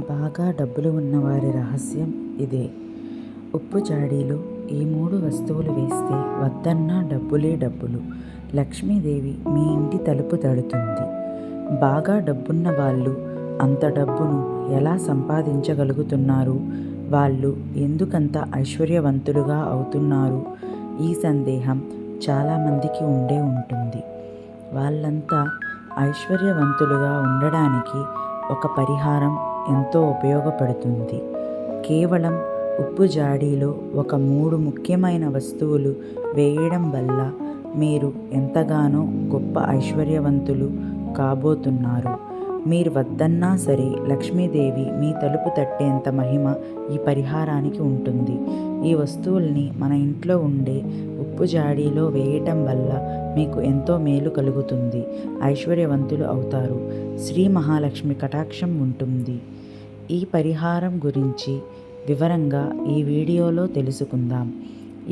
బాగా డబ్బులు ఉన్నవారి రహస్యం ఇదే. ఉప్పు జాడీలో ఈ 3 వస్తువులు వేస్తే వద్దన్నా డబ్బులే డబ్బులు. లక్ష్మీదేవి మీ ఇంటి తలుపు తడుతుంది. బాగా డబ్బున్న వాళ్ళు అంత డబ్బును ఎలా సంపాదించగలుగుతున్నారు? వాళ్ళు ఎందుకంత ఐశ్వర్యవంతులుగా అవుతున్నారు? ఈ సందేహం చాలామందికి ఉండే ఉంటుంది. వాళ్ళంతా ఐశ్వర్యవంతులుగా ఉండడానికి ఒక పరిహారం ఎంతో ఉపయోగపడుతుంది. కేవలం ఉప్పు జాడీలో ఒక 3 ముఖ్యమైన వస్తువులు వేయడం వల్ల మీరు ఎంతగానో గొప్ప ఐశ్వర్యవంతులు కాబోతున్నారు. మీరు వద్దన్నా సరే లక్ష్మీదేవి మీ తలుపు తట్టేంత మహిమ ఈ పరిహారానికి ఉంటుంది. ఈ వస్తువుల్ని మన ఇంట్లో ఉండే ఉప్పు జాడీలో వేయటం వల్ల మీకు ఎంతో మేలు కలుగుతుంది. ఐశ్వర్యవంతులు అవుతారు. శ్రీ మహాలక్ష్మి కటాక్షం ఉంటుంది. ఈ పరిహారం గురించి వివరంగా ఈ వీడియోలో తెలుసుకుందాం.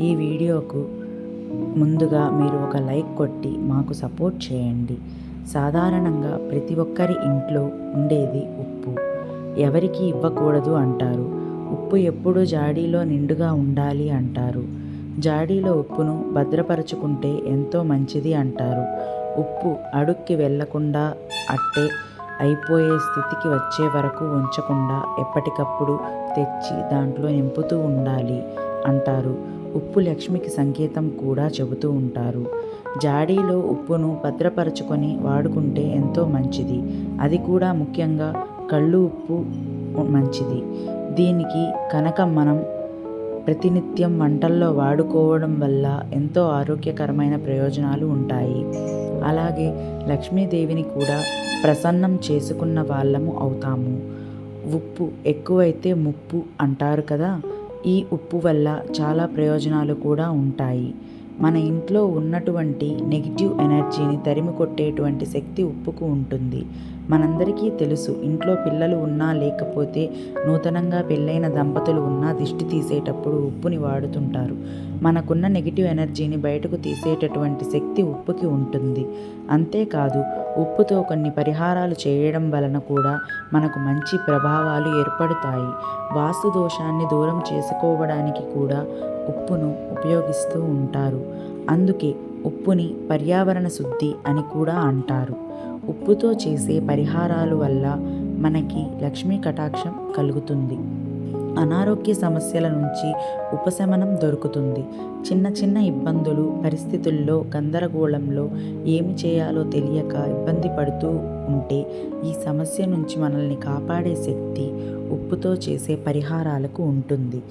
ఈ వీడియోకు ముందుగా మీరు ఒక లైక్ కొట్టి మాకు సపోర్ట్ చేయండి. సాధారణంగా ప్రతి ఒక్కరి ఇంట్లో ఉండేది ఉప్పు. ఎవరికి ఇవ్వకూడదు అంటారు. ఉప్పు ఎప్పుడూ జాడీలో నిండుగా ఉండాలి అంటారు. జాడీలో ఉప్పును భద్రపరచుకుంటే ఎంతో మంచిది అంటారు. ఉప్పు అడుక్కి వెళ్లకుండా అట్టే అయిపోయే స్థితికి వచ్చే వరకు ఉంచకుండా ఎప్పటికప్పుడు తెచ్చి దాంట్లో నింపుతూ ఉండాలి అంటారు. ఉప్పు లక్ష్మికి సంకేతం కూడా చెబుతూ ఉంటారు. జాడీలో ఉప్పును భద్రపరచుకొని వాడుకుంటే ఎంతో మంచిది. అది కూడా ముఖ్యంగా కళ్ళు ఉప్పు మంచిది. దీనికి కనుక మనం ప్రతినిత్యం వంటల్లో వాడుకోవడం వల్ల ఎంతో ఆరోగ్యకరమైన ప్రయోజనాలు ఉంటాయి. అలాగే లక్ష్మీదేవిని కూడా ప్రసన్నం చేసుకున్న వాళ్ళము అవుతాము. ఉప్పు ఎక్కువైతే ముప్పు అంటారు కదా. ఈ ఉప్పు వల్ల చాలా ప్రయోజనాలు కూడా ఉంటాయి. మన ఇంట్లో ఉన్నటువంటి నెగిటివ్ ఎనర్జీని తరిమి కొట్టేటువంటి శక్తి ఉప్పుకు ఉంటుంది. మనందరికీ తెలుసు, ఇంట్లో పిల్లలు ఉన్నా లేకపోతే నూతనంగా పెళ్ళైన దంపతులు ఉన్నా దిష్టి తీసేటప్పుడు ఉప్పుని వాడుతుంటారు. మనకున్న నెగిటివ్ ఎనర్జీని బయటకు తీసేటటువంటి శక్తి ఉప్పుకి ఉంటుంది. అంతేకాదు, ఉప్పుతో కొన్ని పరిహారాలు చేయడం వలన కూడా మనకు మంచి ప్రభావాలు ఏర్పడతాయి. వాస్తు దోషాన్ని దూరం చేసుకోవడానికి కూడా ఉప్పును ఉపయోగిస్తూ ఉంటారు. అందుకే ఉప్పుని పర్యావరణ శుద్ధి అని కూడా అంటారు. ఉప్పుతో చేసే పరిహారాల వల్ల మనకి లక్ష్మీ కటాక్షం కలుగుతుంది. అనారోగ్య సమస్యల నుంచి ఉపశమనం దొరుకుతుంది. చిన్న చిన్న ఇబ్బందులు, పరిస్థితుల్లో గందరగోళంలో ఏమి చేయాలో తెలియక ఇబ్బంది పడుతూ ఉంటే ఈ సమస్య నుంచి మనల్ని కాపాడే శక్తి ఉప్పుతో చేసే పరిహారాలకు ఉంటుంది.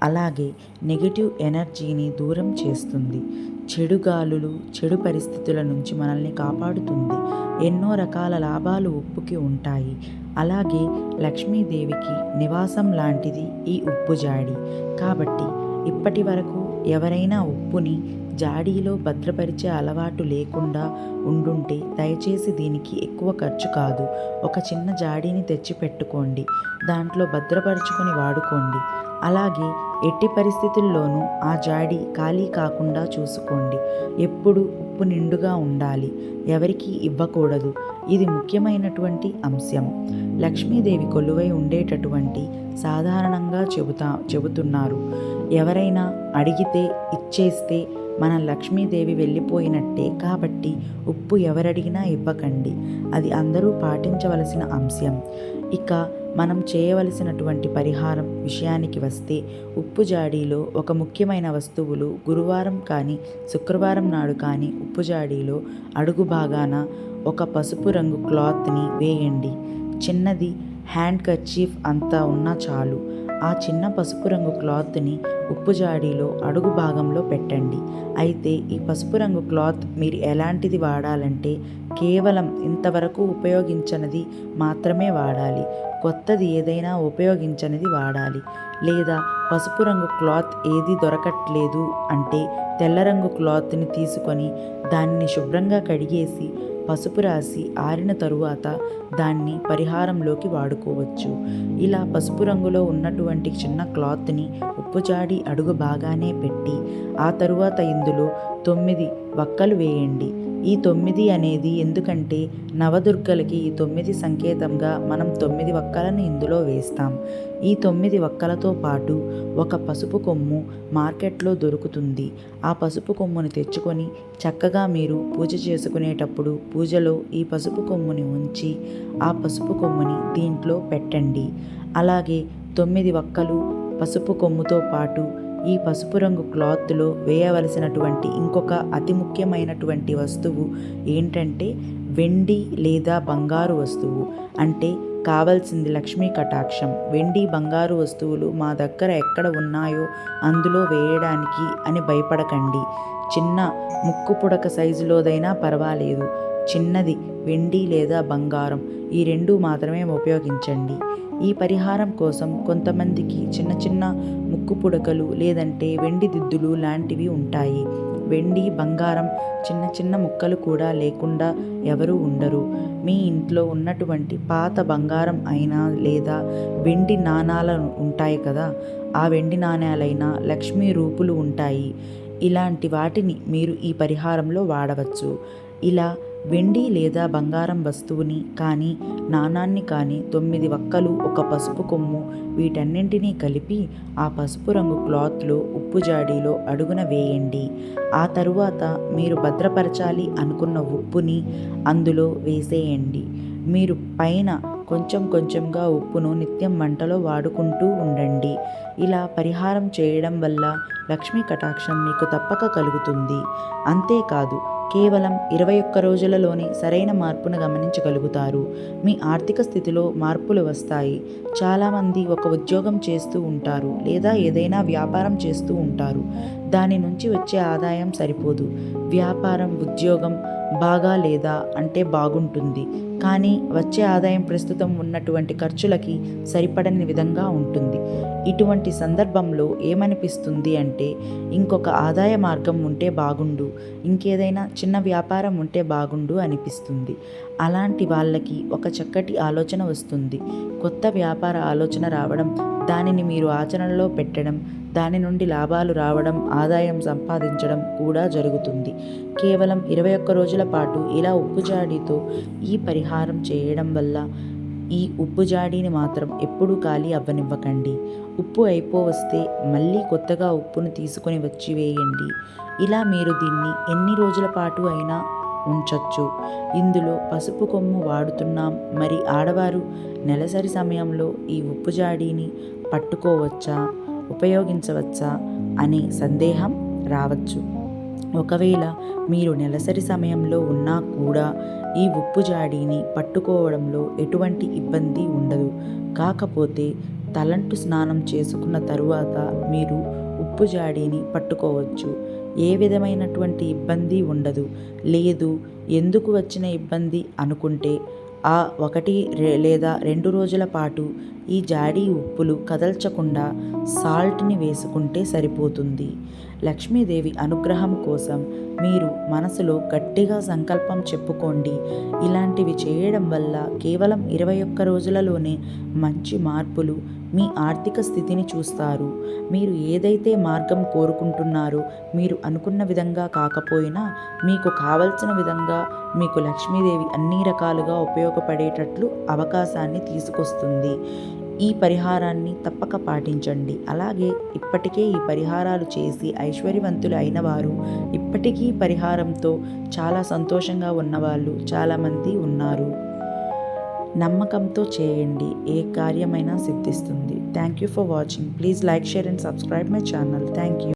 అలాగే నెగిటివ్ ఎనర్జీని దూరం చేస్తుంది. చెడు గాలులు, చెడు పరిస్థితుల నుంచి మనల్ని కాపాడుతుంది. ఎన్నో రకాల లాభాలు ఉప్పుకి ఉంటాయి. అలాగే లక్ష్మీదేవికి నివాసం లాంటిది ఈ ఉప్పు జాడి. కాబట్టి ఇప్పటి వరకు ఎవరైనా ఉప్పుని జాడీలో భద్రపరిచే అలవాటు లేకుండా ఉండుంటే దయచేసి దీనికి ఎక్కువ ఖర్చు కాదు. ఒక చిన్న జాడీని తెచ్చి పెట్టుకోండి. దాంట్లో భద్రపరుచుకొని వాడుకోండి. అలాగే ఎట్టి పరిస్థితుల్లోనూ ఆ జాడీ ఖాళీ కాకుండా చూసుకోండి. ఎప్పుడు ఉప్పు నిండుగా ఉండాలి. ఎవరికీ ఇవ్వకూడదు. ఇది ముఖ్యమైనటువంటి అంశం. లక్ష్మీదేవి కొలువై ఉండేటటువంటి సాధారణంగా చెబుతున్నారు. ఎవరైనా అడిగితే ఇచ్చేస్తే మన లక్ష్మీదేవి వెళ్ళిపోయినట్టే. కాబట్టి ఉప్పు ఎవరడిగినా ఇవ్వకండి. అది అందరూ పాటించవలసిన అంశం. ఇక మనం చేయవలసినటువంటి పరిహారం విషయానికి వస్తే, ఉప్పు జాడీలో ఒక ముఖ్యమైన వస్తువులు గురువారం కానీ శుక్రవారం నాడు కానీ ఉప్పు జాడీలో అడుగు భాగాన ఒక పసుపు రంగు క్లాత్ని వేయండి. చిన్నది హ్యాండ్ కర్చీఫ్ అంతా ఉన్నా చాలు. ఆ చిన్న పసుపు రంగు క్లాత్ని ఉప్పు జాడీలో అడుగు భాగంలో పెట్టండి. అయితే ఈ పసుపు రంగు క్లాత్ మీరు ఎలాంటిది వాడాలంటే కేవలం ఇంతవరకు ఉపయోగించనిది మాత్రమే వాడాలి. కొత్తది ఏదైనా ఉపయోగించనిది వాడాలి. లేదా పసుపు రంగు క్లాత్ ఏది దొరకట్లేదు అంటే తెల్ల రంగు క్లాత్ని తీసుకొని దాన్ని శుభ్రంగా కడిగేసి పసుపు రాసి ఆరిన తరువాత దాన్ని పరిహారంలోకి వాడుకోవచ్చు. ఇలా పసుపు రంగులో ఉన్నటువంటి చిన్న క్లాత్ని ఉప్పు జాడి అడుగు బాగానే పెట్టి ఆ తరువాత ఇందులో 9 వక్కలు వేయండి. ఈ 9 అనేది ఎందుకంటే నవదుర్గలకి ఈ 9 సంకేతంగా మనం 9 వక్కలను ఇందులో వేస్తాం. ఈ 9 వక్కలతో పాటు ఒక పసుపు కొమ్ము మార్కెట్లో దొరుకుతుంది. ఆ పసుపు కొమ్ముని తెచ్చుకొని చక్కగా మీరు పూజ చేసుకునేటప్పుడు పూజలో ఈ పసుపు కొమ్ముని ఉంచి ఆ పసుపు కొమ్ముని దీంట్లో పెట్టండి. అలాగే 9 వక్కలు పసుపు కొమ్ముతో పాటు ఈ పసుపు రంగు క్లాత్లో వేయవలసినటువంటి ఇంకొక అతి ముఖ్యమైనటువంటి వస్తువు ఏంటంటే వెండి లేదా బంగారు వస్తువు. అంటే కావాల్సింది లక్ష్మీ కటాక్షం. వెండి బంగారు వస్తువులు మా దగ్గర ఎక్కడ ఉన్నాయో అందులో వేయడానికి అని భయపడకండి. చిన్న ముక్కు పుడక సైజులోదైనా పర్వాలేదు. చిన్నది వెండి లేదా బంగారం, ఈ 2 మాత్రమే ఉపయోగించండి. ఈ పరిహారం కోసం కొంతమందికి చిన్న చిన్న ముక్కు పుడకలు లేదంటే వెండి దిద్దులు లాంటివి ఉంటాయి. వెండి బంగారం చిన్న చిన్న ముక్కలు కూడా లేకుండా ఎవరు ఉండరు. మీ ఇంట్లో ఉన్నటువంటి పాత బంగారం అయినా లేదా వెండి నాణాలు ఉంటాయి కదా, ఆ వెండి నాణాలైనా లక్ష్మీ రూపులు ఉంటాయి. ఇలాంటి వాటిని మీరు ఈ పరిహారంలో వాడవచ్చు. ఇలా వెండి లేదా బంగారం వస్తువుని కానీ నాణాన్ని కానీ 9 వక్కలు, ఒక పసుపు కొమ్ము వీటన్నింటినీ కలిపి ఆ పసుపు రంగు క్లాత్లో ఉప్పు జాడీలో అడుగున వేయండి. ఆ తరువాత మీరు భద్రపరచాలి అనుకున్న ఉప్పుని అందులో వేసేయండి. మీరు పైన కొంచెం కొంచెంగా ఉప్పును నిత్యం వంటలో వాడుకుంటూ ఉండండి. ఇలా పరిహారం చేయడం వల్ల లక్ష్మీ కటాక్షం మీకు తప్పక కలుగుతుంది. అంతేకాదు, కేవలం 21 రోజులలోనే సరైన మార్పును గమనించగలుగుతారు. మీ ఆర్థిక స్థితిలో మార్పులు వస్తాయి. చాలామంది ఒక ఉద్యోగం చేస్తూ ఉంటారు లేదా ఏదైనా వ్యాపారం చేస్తూ ఉంటారు. దాని నుంచి వచ్చే ఆదాయం సరిపోదు. వ్యాపారం, ఉద్యోగం బాగా లేదా అంటే బాగుంటుంది, కానీ వచ్చే ఆదాయం ప్రస్తుతం ఉన్నటువంటి ఖర్చులకి సరిపడని విధంగా ఉంటుంది. ఇటువంటి సందర్భంలో ఏమనిపిస్తుంది అంటే ఇంకొక ఆదాయ మార్గం ఉంటే బాగుండు, ఇంకేదైనా చిన్న వ్యాపారం ఉంటే బాగుండు అనిపిస్తుంది. అలాంటి వాళ్ళకి ఒక చక్కటి ఆలోచన వస్తుంది. కొత్త వ్యాపార ఆలోచన రావడం, దానిని మీరు ఆచరణలో పెట్టడం, దాని నుండి లాభాలు రావడం, ఆదాయం సంపాదించడం కూడా జరుగుతుంది. కేవలం 21 రోజుల పాటు ఇలా ఉప్పు జాడీతో ఈ పరిహారం చేయడం వల్ల ఈ ఉప్పు జాడీని మాత్రం ఎప్పుడూ ఖాళీ అవ్వనివ్వకండి. ఉప్పు అయిపోవస్తే మళ్ళీ కొత్తగా ఉప్పును తీసుకొని వచ్చి వేయండి. ఇలా మీరు దీన్ని ఎన్ని రోజుల పాటు అయినా ఉంచొచ్చు. ఇందులో పసుపు కొమ్ము వాడుతున్నాం, మరి ఆడవారు నెలసరి సమయంలో ఈ ఉప్పు జాడీని పట్టుకోవచ్చా, ఉపయోగించవచ్చా అనే సందేహం రావచ్చు. ఒకవేళ మీరు నెలసరి సమయంలో ఉన్నా కూడా ఈ ఉప్పు జాడీని పట్టుకోవడంలో ఎటువంటి ఇబ్బంది ఉండదు. కాకపోతే తలంటు స్నానం చేసుకున్న తరువాత మీరు ఉప్పు జాడీని పట్టుకోవచ్చు. ఏ విధమైనటువంటి ఇబ్బంది ఉండదు. లేదు, ఎందుకు వచ్చిన ఇబ్బంది అనుకుంటే ఆ 1 లేదా 2 రోజుల పాటు ఈ జాడీ ఉప్పులు కదల్చకుండా సాల్ట్ని వేసుకుంటే సరిపోతుంది. లక్ష్మీదేవి అనుగ్రహం కోసం మీరు మనసులో గట్టిగా సంకల్పం చెప్పుకోండి. ఇలాంటివి చేయడం వల్ల కేవలం 21 రోజులలోనే మంచి మార్పులు, మీ ఆర్థిక స్థితిని చూస్తారు. మీరు ఏదైతే మార్గం కోరుకుంటున్నారో మీరు అనుకున్న విధంగా కాకపోయినా మీకు కావలసిన విధంగా మీకు లక్ష్మీదేవి అన్ని రకాలుగా ఉపయోగపడేటట్లు అవకాశాన్ని తీసుకొస్తుంది. ఈ పరిహారాన్ని తప్పక పాటించండి. అలాగే ఇప్పటికే ఈ పరిహారాలు చేసి ఐశ్వర్యవంతులు అయిన వారు, ఇప్పటికీ పరిహారంతో చాలా సంతోషంగా ఉన్నవాళ్ళు చాలామంది ఉన్నారు. నమ్మకంతో చేయండి, ఏ కార్యమైనా సిద్ధిస్తుంది. Thank you for watching. Please like, share and subscribe my channel. Thank you.